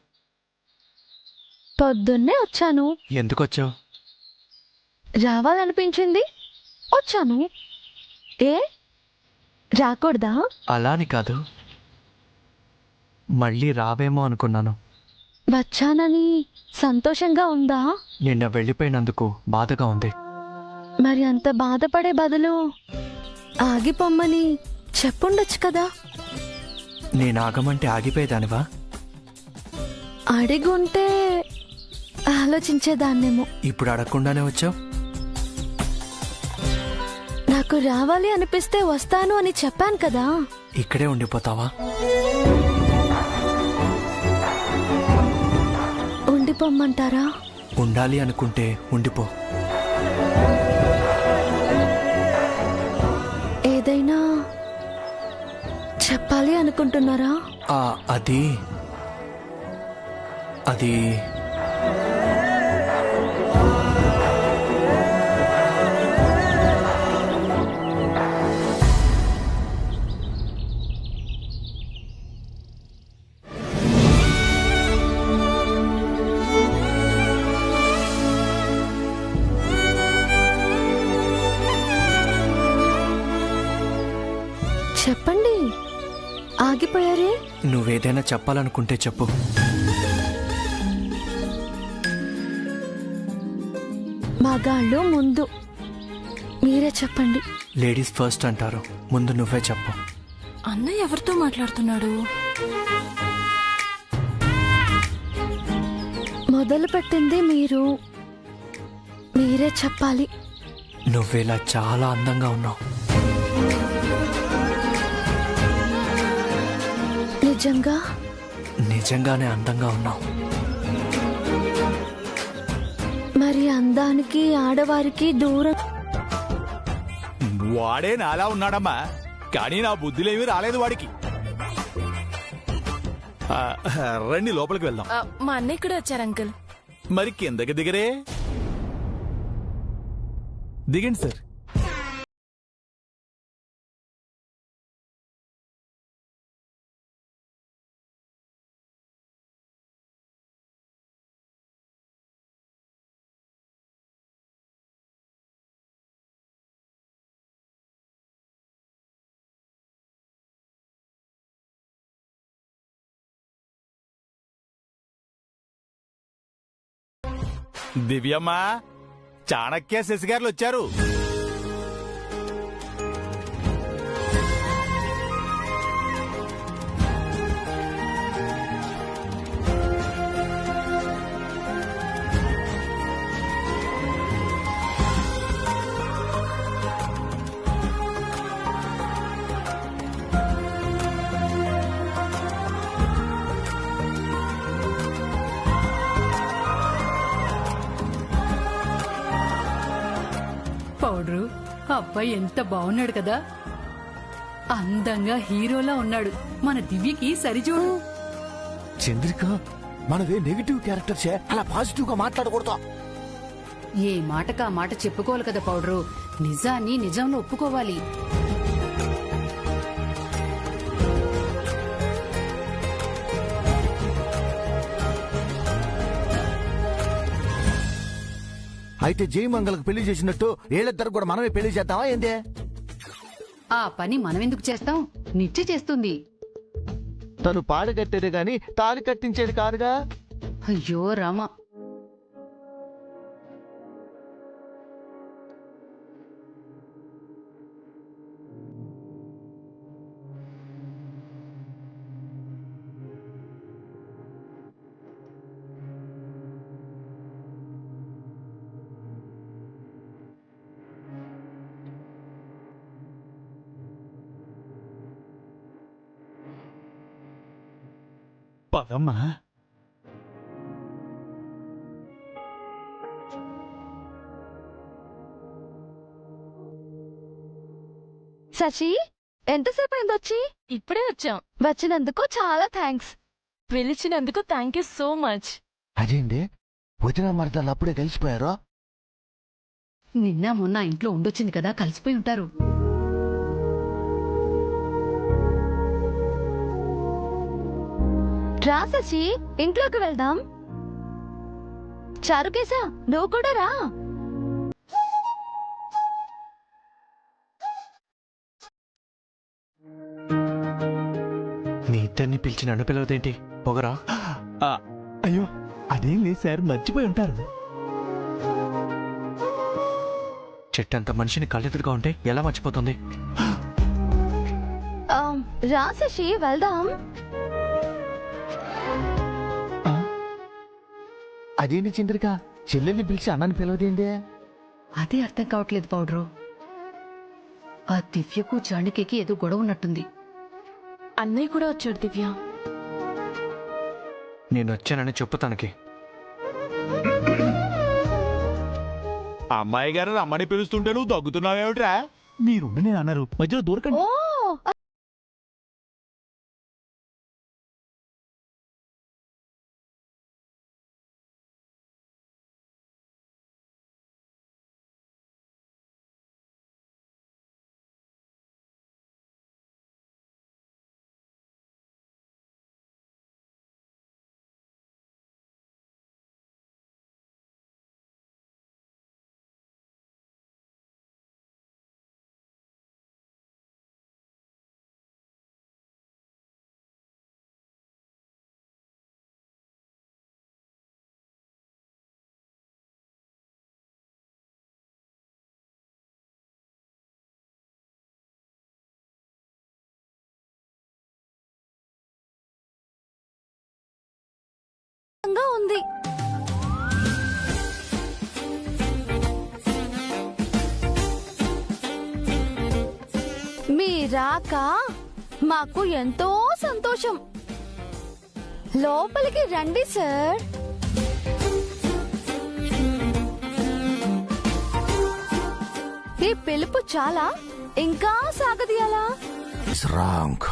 పొద్దున్నే వచ్చాను. ఎందుకు వచ్చావు? రావాలనిపించింది, వచ్చాను. ఏ రాకూడదా? అలా అని కాదు, మళ్ళీ రావేమో అనుకున్నాను. వచ్చానని సంతోషంగా ఉందా? నిన్న వెళ్ళిపోయినందుకు బాధగా ఉంది. మరి అంత బాధపడే బదులు ఆగిపోమ్మని చెప్పుండొచ్చు కదా. నేను ఆగమంటే ఆగిపోయేదానివా? అడిగుంటే ఆలోచించేదాన్నేమో. ఇప్పుడు అడగకుండానే వచ్చావు. నాకు రావాలి అనిపిస్తే వస్తాను అని చెప్పాను కదా. ఇక్కడే ఉండిపోతావా? ఉండిపోమ్మంటారా? ఉండాలి అనుకుంటే ఉండిపో. ఏదైనా చెప్పాలి అనుకుంటున్నారా? అది చెప్పండి, ఆగిపోయారే? నువ్వేదైనా చెప్పాలనుకుంటే చెప్పు. మగాళ్ళు ముందు, మీరే చెప్పండి. లేడీస్ ఫస్ట్ అంటారు, ముందు నువ్వే చెప్పు. అన్నయ్య ఎవరితో మాట్లాడుతున్నాడు? మొదలు పెట్టింది మీరు. మీరే చెప్పాలి. నువ్వేలా చాలా అందంగా ఉన్నావు. నిజంగా? నిజంగానే అందంగా ఉన్నావు. మరి అందానికి ఆడవారికి దూరం. వాడే నాలా ఉన్నాడమ్మా, కానీ నా బుద్ధిలేమీ రాలేదు వాడికి. రండి లోపలికి వెళ్దాం. మా అన్నయ్య కూడా వచ్చారు అంకుల్. మరి కిందకి దిగరే. దిగండి సార్. దివ్యమ్మా, చాణక్య శశిగారులు వచ్చారు. పౌడరు అబ్బాయి ఎంత బాగున్నాడు కదా, అందంగా హీరోలా ఉన్నాడు. మన దివ్యకి సరిజోడు. చంద్రిక, మనవే నెగిటివ్ క్యారెక్టర్సే, అలా పాజిటివ్ గా మాట్లాడకూడదు. ఏ మాటకా మాట చెప్పుకోవాలి కదా పౌడరు. నిజాన్ని నిజంలో ఒప్పుకోవాలి. అయితే జయమంగళకు పెళ్లి చేసినట్టు వీళ్ళిద్దరు కూడా మనమే పెళ్లి చేద్దామా ఏందే? ఆ పని మనమెందుకు చేస్తాం, నిత్య చేస్తుంది. తను పాడగట్టేదే గాని తాళి కట్టించేది కాదుగా. అయ్యో రామ. పదమ్మా. శశి, ఎంతసేపు అయింది వచ్చి? ఇప్పుడే వచ్చాం. వచ్చినందుకు చాలా థ్యాంక్స్. పిలిచినందుకు థ్యాంక్ యూ సో మచ్. అదేంటి వదిన మరదలు అప్పుడే కలిసిపోయారో? నిన్న మొన్న ఇంట్లో ఉండొచ్చింది కదా, కలిసిపోయి ఉంటారు. రా శశి, ఇంట్లోకి వెళ్దాం. చారుకేశా, నువ్వు కూడా రా. మీ ఇద్దరిని పిలిచి నన్ను పిలవదేంటి? పొగరా? అయ్యో అదేం లేదు సార్, మర్చిపోయి ఉంటారు. చెట్టంత మనిషిని కళ్ళెదురుగా ఉంటే ఎలా మర్చిపోతుంది? రా శశి, వెళ్దాం. అదేంటి చంద్రిక, చెల్లెల్ని పిలిచి అన్నని పిలవదేంటి? అదే అర్థం కావట్లేదు పౌడరు. ఆ దివ్యకు చాణిక్యకి ఏదో గొడవ ఉన్నట్టుంది. అన్నయ్య కూడా వచ్చాడు దివ్య. నేను వచ్చానని చెప్పు తనకి. అమ్మాయి గారు రమ్మని పిలుస్తుంటే నువ్వు దగ్గుతున్నావేమిట్రా? మీరుండి నేను అన్నారు, మధ్యలో దూరకండి. ఓ రాక మాకు ఎంతో సంతోషం. లోపలికి రండి సార్. ఈ పిలుపు చాలా, ఇంకా సాగదీయాలా? It's wrong.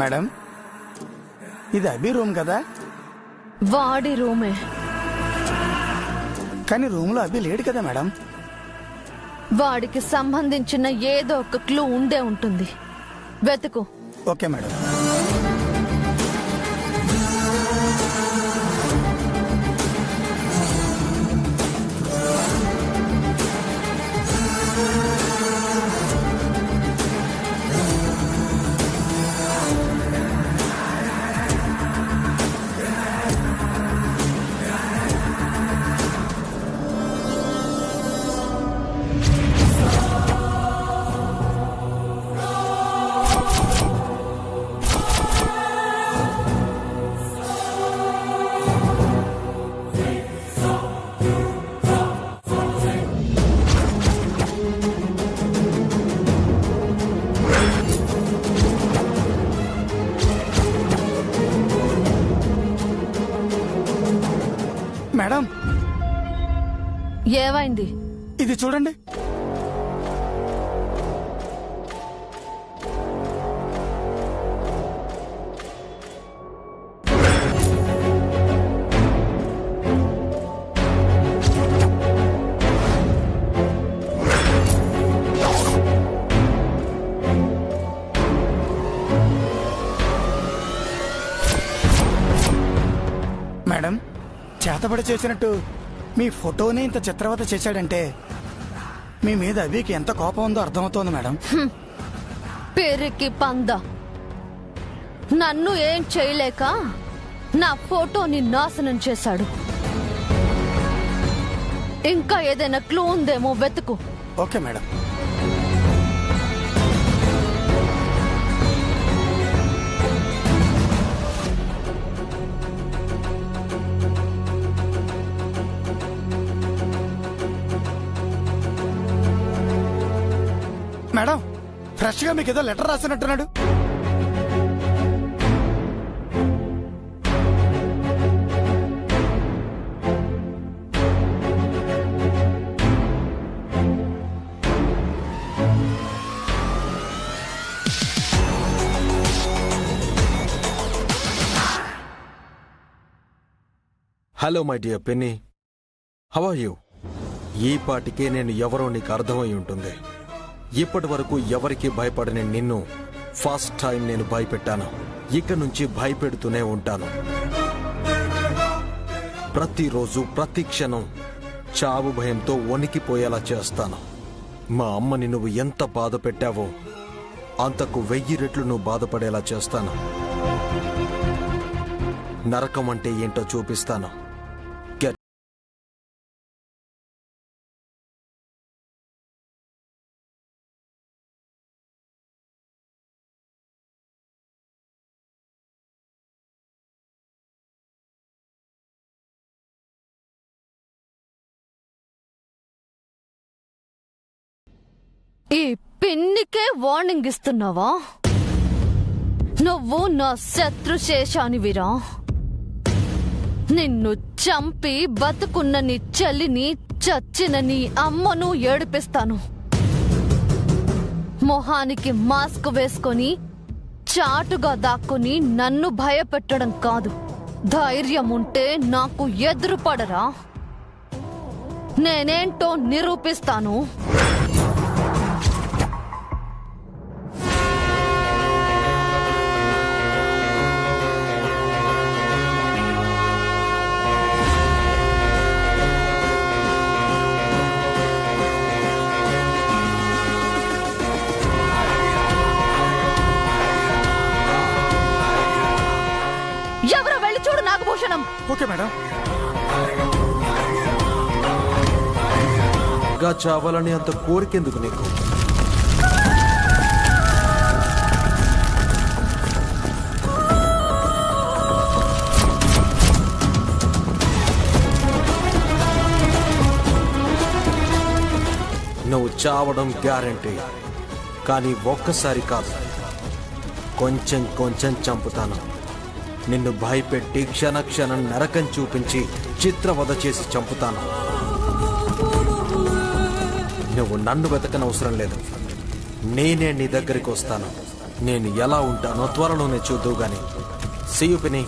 మేడం, ఇది అభి రూమ్ కదా? వాడి రూమే. కానీ రూమ్ లో అభి లేడు కదా మేడం? వాడికి సంబంధించిన ఏదో ఒక క్లూ ఉండే ఉంటుంది, వెతుకు. Okay madam. మేడం, ఏమైంది? ఇది చూడండి. మేడం, చేతబడి చేసినట్టు మీ ఫోటోని ఇంత చిత్రవత చేశాడంటే మీ మీద అభికి ఎంత కోపం ఉందో అర్థమవుతోంది మేడం. పెరికి పంద, నన్ను ఏం చేయలేక నా ఫోటోని నాశనం చేశాడు. ఇంకా ఏదైనా క్లూ ఉందేమో వెతుకు. Okay madam. మేడం, ఫ్రెష్ గా మీకు ఏదో లెటర్ రాసినట్టున్నాడు. Hello my dear Penny, how are you? ఈ పాటికే నేను ఎవరో నీకు అర్థమై ఉంటుంది. ఇప్పటి వరకు ఎవరికి భయపడని నిన్ను ఫస్ట్ టైం నేను భయపెట్టాను. ఇక నుంచి భయపెడుతూనే ఉంటాను. ప్రతిరోజు ప్రతి క్షణం చావు భయంతో వణికిపోయేలా చేస్తాను. మా అమ్మని నువ్వు ఎంత బాధ పెట్టావో అంతకు 1000 రెట్లు నువ్వు బాధపడేలా చేస్తాను. నరకం అంటే ఏంటో చూపిస్తాను. ఈ పిన్నికే వార్నింగ్ ఇస్తున్నావా? నువ్వు నా శత్రుశేషానివిరా. నిన్ను చంపి బతుకున్న నీ చెల్లిని, చచ్చిన నీ అమ్మను ఏడిపిస్తాను. మొహానికి మాస్క్ వేసుకొని చాటుగా దాక్కుని నన్ను భయపెట్టడం కాదు. ధైర్యం ఉంటే నాకు ఎదురుపడరా. నేనేంటో నిరూపిస్తాను. భూషణం. Okay madam. గా చావాలని అంత కోరికెందుకు నీకు? నువ్వు చావడం గ్యారంటీ, కానీ ఒక్కసారి కాదు, కొంచెం కొంచెం చంపుతాను. నిన్ను భయపెట్టి క్షణ క్షణం నరకం చూపించి చిత్రవధ చేసి చంపుతాను. నువ్వు నన్ను వెతకనవసరం లేదు, నేనే నీ దగ్గరికి వస్తాను. నేను ఎలా ఉంటానో త్వరలోనే చూద్దువు గాని. సీ యు పిన్ని.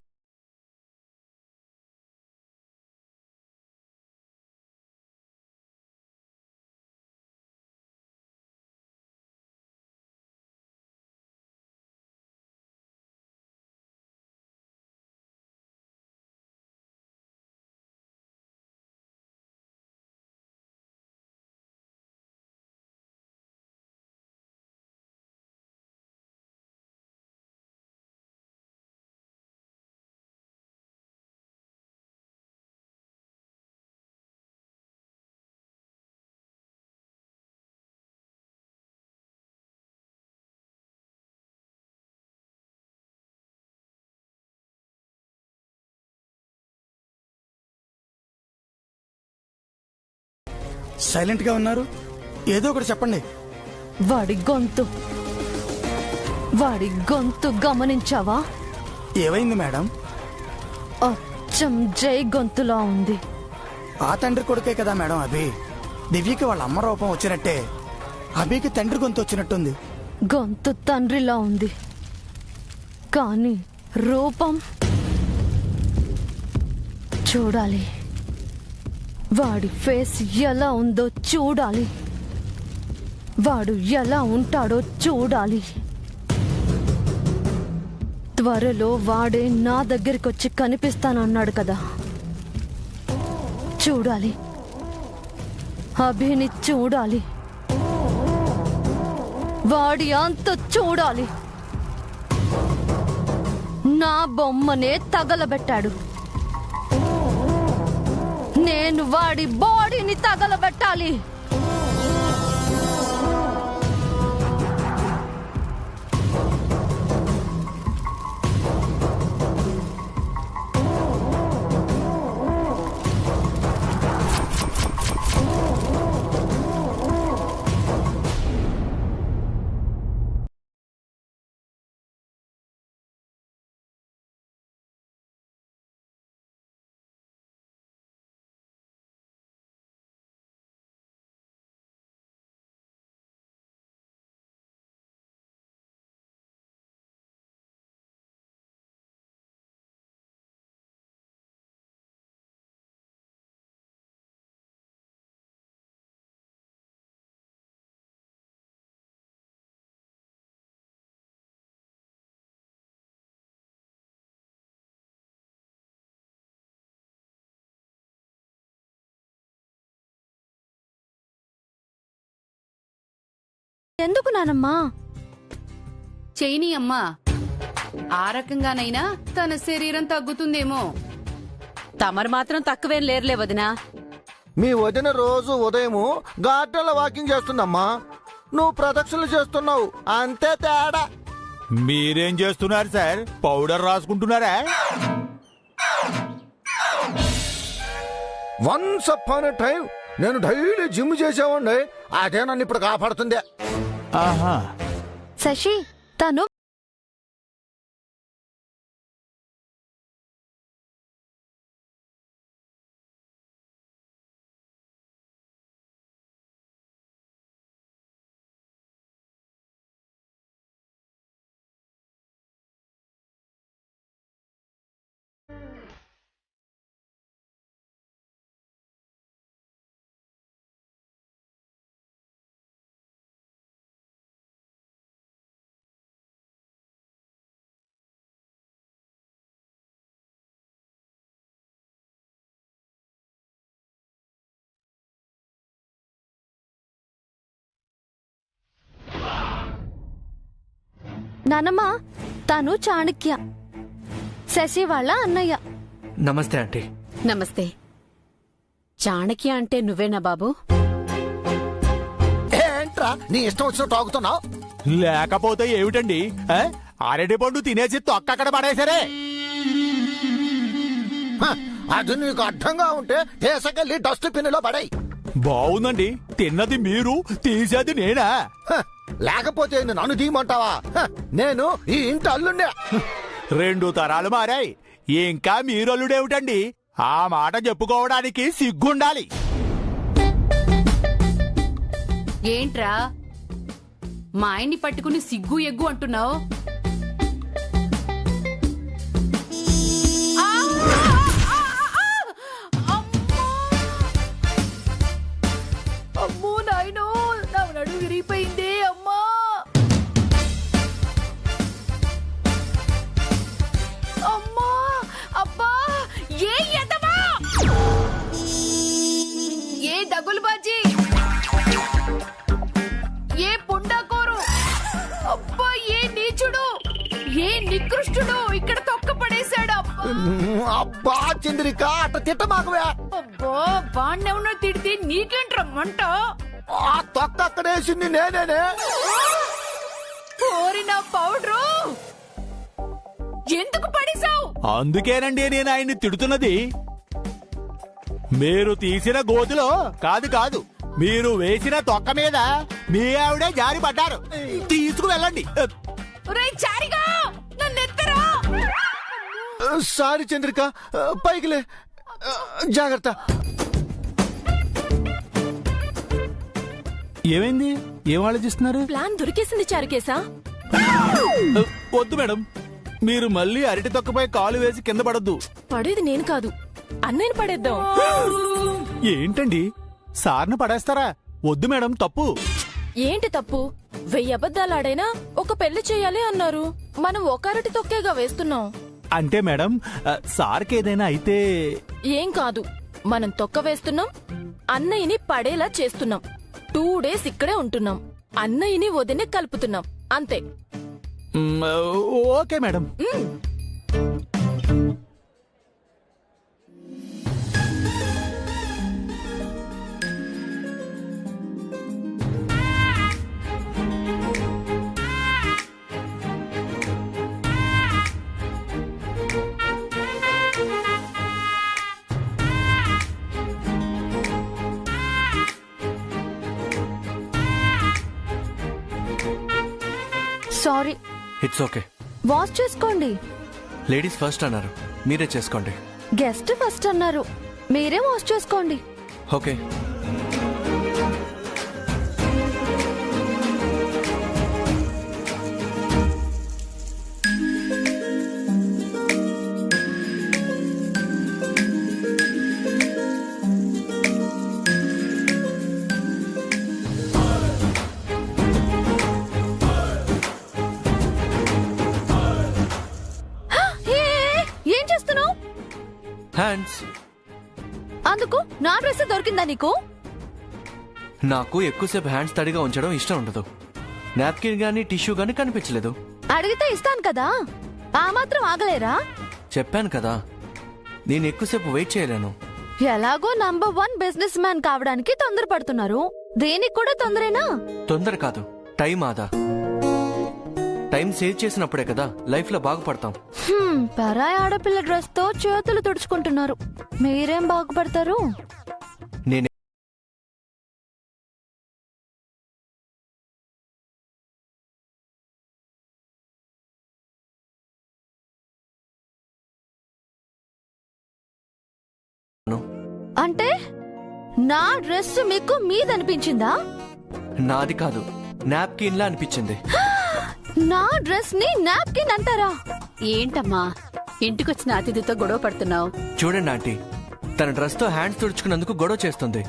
సైలెంట్ గా ఉన్నారు, ఏదో ఒకటి చెప్పండి. వాడి గొంతు గమనించావా? ఏమైంది మేడం? అచ్చం జై గొంతులా ఉంది. ఆ తండ్రి కొడుకే కదా మేడం అభి. దివ్యకి వాళ్ళ అమ్మ రూపం వచ్చినట్టే అభికి తండ్రి గొంతు వచ్చినట్టుంది. గొంతు తండ్రిలా ఉంది, కానీ రూపం చూడాలి. వాడి ఫేస్ ఎలా ఉందో చూడాలి, వాడు ఎలా ఉంటాడో చూడాలి. త్వరలో వాడే నా దగ్గరికొచ్చి కనిపిస్తానన్నాడు కదా, చూడాలి. అభిని చూడాలి, వాడి అంత చూడాలి. నా బొమ్మనే తగలబెట్టాడు, నేను వాడి బాడీని తగలబెట్టాలి. ఎందుకు నానమ్మా? చైనీ అమ్మా, ఆ రకంగానైనా తన శరీరం తగ్గుతుందేమో. తమరు మాత్రం తక్కువేం లేరులే వదినా. మీ వదిన రోజు ఉదయము గార్డెన్లో వాకింగ్ చేస్తుందమ్మా, నువ్వు ప్రదక్షిణలు చేస్తున్నావు, అంతే తేడా. మీరేం చేస్తున్నారు సార్? పౌడర్ రాసుకుంటున్నారా? వన్స్ అపాన్ ఎ టైం నేను డైలీ జిమ్ చేసేవాడిని, అదే నన్ను ఇప్పుడు కాపాడుతుంది. ఆహా, శశి తను నానమ్మ, తను చాణక్య, శశి వాళ్ళ అన్నయ్య. నమస్తే ఆంటీ. నమస్తే. చాణక్య అంటే నువ్వేనా బాబు? ఏంట్రా నీ ఇష్టం వచ్చినట్టు తాగుతున్నావు? లేకపోతే ఏమిటండి, అరటి పండు తినేసి తొక్కక్కడ పడేసరే. అది నీకు అర్థంగా ఉంటే తీసుకెళ్లి డస్ట్ బిన్ లో పడేయ్. బావుందండి, తిన్నది మీరు, తీసేది నేనా? లేకపోతే నన్ను తీయమంటావా? నేను ఈ ఇంటి అల్లుండే. 2 తరాలు మారాయి, ఇంకా మీరల్లుడేమిటండి? ఆ మాట చెప్పుకోవడానికి సిగ్గుండాలి. ఏంట్రా మా ఆయన్ని పట్టుకుని సిగ్గు ఎగ్గు అంటున్నావు? అమ్మో నాయనో, నా నడుము విరిగిపోయిందే అమ్మా. అమ్మా అబ్బా, ఏ ఎదవా, ఏ దగులు బాజీ, ఏ పుండాకోరు, అబ్బా ఏ నీచుడు, ఏ నికృష్టుడు ఇక్కడ తొక్క పడేశాడు. అబ్బా చంద్రిక, అట్ట తిట్టమాకవే. అబ్బా బాన్నెవనో తిడితే నీకేంట్రా మంట? ఆ తొక్క అక్కడేసింది నేనేనే. ఓరి నా పౌడరు, ఎందుకు పడేశావు? అందుకేనండి నేను ఆయన్ని తిడుతున్నది. మీరు తీసిన గోతులో కాదు, మీరు వేసిన తొక్క మీద మీ ఆవిడే జారి పడ్డారు. తీసుకువెళ్ళండి. ఒరేయ్ చారిగా, నన్నెత్తరా. సారీ చంద్రిక, పైకిలే, జాగ్రత్త. ఏమైంది? ఏం ఆలోచిస్తున్నారు? ప్లాన్ దొరికేసింది చారుకేశా. వద్దు మేడం, మీరు మళ్ళీ అరటి తొక్కపై కాలు వేసి కింద పడద్దు. పడేది నేను కాదు, అన్నయ్యని పడేద్దాం. ఏంటండి, సార్ను పడేస్తారా? వద్దు మేడం, తప్పు. ఏంటి తప్పు? 1000 అబద్ధాలాడైనా ఒక పెళ్లి చేయాలి అన్నారు. మనం ఒక అరటి తొక్కేగా వేస్తున్నాం. అంటే మేడం, సార్కి ఏదైనా అయితే? ఏం కాదు, మనం తొక్క వేస్తున్నాం, అన్నయ్యని పడేలా చేస్తున్నాం. 2 days ఇక్కడే ఉంటున్నాం, అన్నయ్యని వదిని కలుపుతున్నాం, అంతే. Okay madam. Sorry. It's okay. Wash చేసుకోండి. లేడీస్ ఫస్ట్ అన్నారు, మీరే చేసుకోండి. గెస్ట్ ఫస్ట్ అన్నారు, మీరే వాష్ చేసుకోండి. ఓకే. ఏం చేస్తున్నావు? హ్యాండ్స్. అందుకు నా డ్రెస్ దొరికిందా నీకు? నాకు ఎక్కువసేపు హ్యాండ్స్ తడిగా ఉంచడం ఇష్టం ఉండదు. నాప్కిన్ గానీ టిష్యూ గానీ కనిపించలేదు. అడిగితే ఇస్తాను కదా, ఆ మాత్రం ఆగలేరా? చెప్పాను కదా, నేను ఎక్కువసేపు వెయిట్ చేయలేను. ఎలాగో నంబర్ 1 బిజినెస్ మ్యాన్ కావడానికి తొందరపడుతున్నారు, దేనికి కూడా తొందరేనా? తొందర కాదు, టైం ఆదా. టైం సేవ్ చేసినప్పుడే కదా లైఫ్ లో బాగుపడతాం. పరాయి ఆడపిల్ల డ్రెస్ తో చేతులు తుడుచుకుంటున్నారు, మీరేం బాగుపడతారు? నేను అంటే నా డ్రెస్ మీకు మీదనిపించిందా? నాది కాదు, నాప్కిన్ లా అనిపించింది. నా డ్రెస్ ని నాప్కిన్ అంటారా? ఏంటమ్మా ఇంటికొచ్చిన అతిథితో గొడవ పడుతున్నావు? చూడండి ఆంటీ, తన డ్రెస్ తో హ్యాండ్స్ తుడుచుకున్నందుకు గొడవ చేస్తుంది.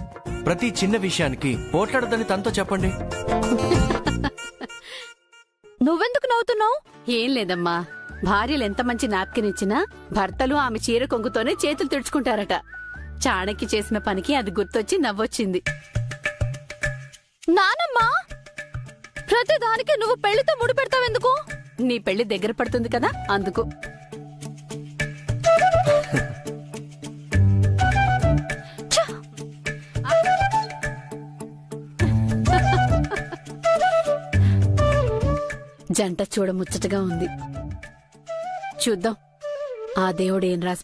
ప్రతి చిన్న విషయానికి పోట్లాడదని తనతో చెప్పండి. నువ్వెందుకు నవ్వుతున్నావు? ఏం లేదమ్మా, భార్యలు ఎంత మంచి నాప్కిన్ ఇచ్చినా భర్తలు ఆమె చీర కొంగుతోనే చేతులు తుడుచుకుంటారట. చాణక్య చేసిన పనికి అది గుర్తొచ్చి నవ్వొచ్చింది. నానమ్మా, ప్రతి దానికి నువ్వు పెళ్లితో ముడి పెడతావెందుకు? నీ పెళ్లి దగ్గర పడుతుంది కదా, అందుకు. జంట చూడముచ్చటగా ఉంది. చూద్దాం ఆ దేవుడు ఏం రాసి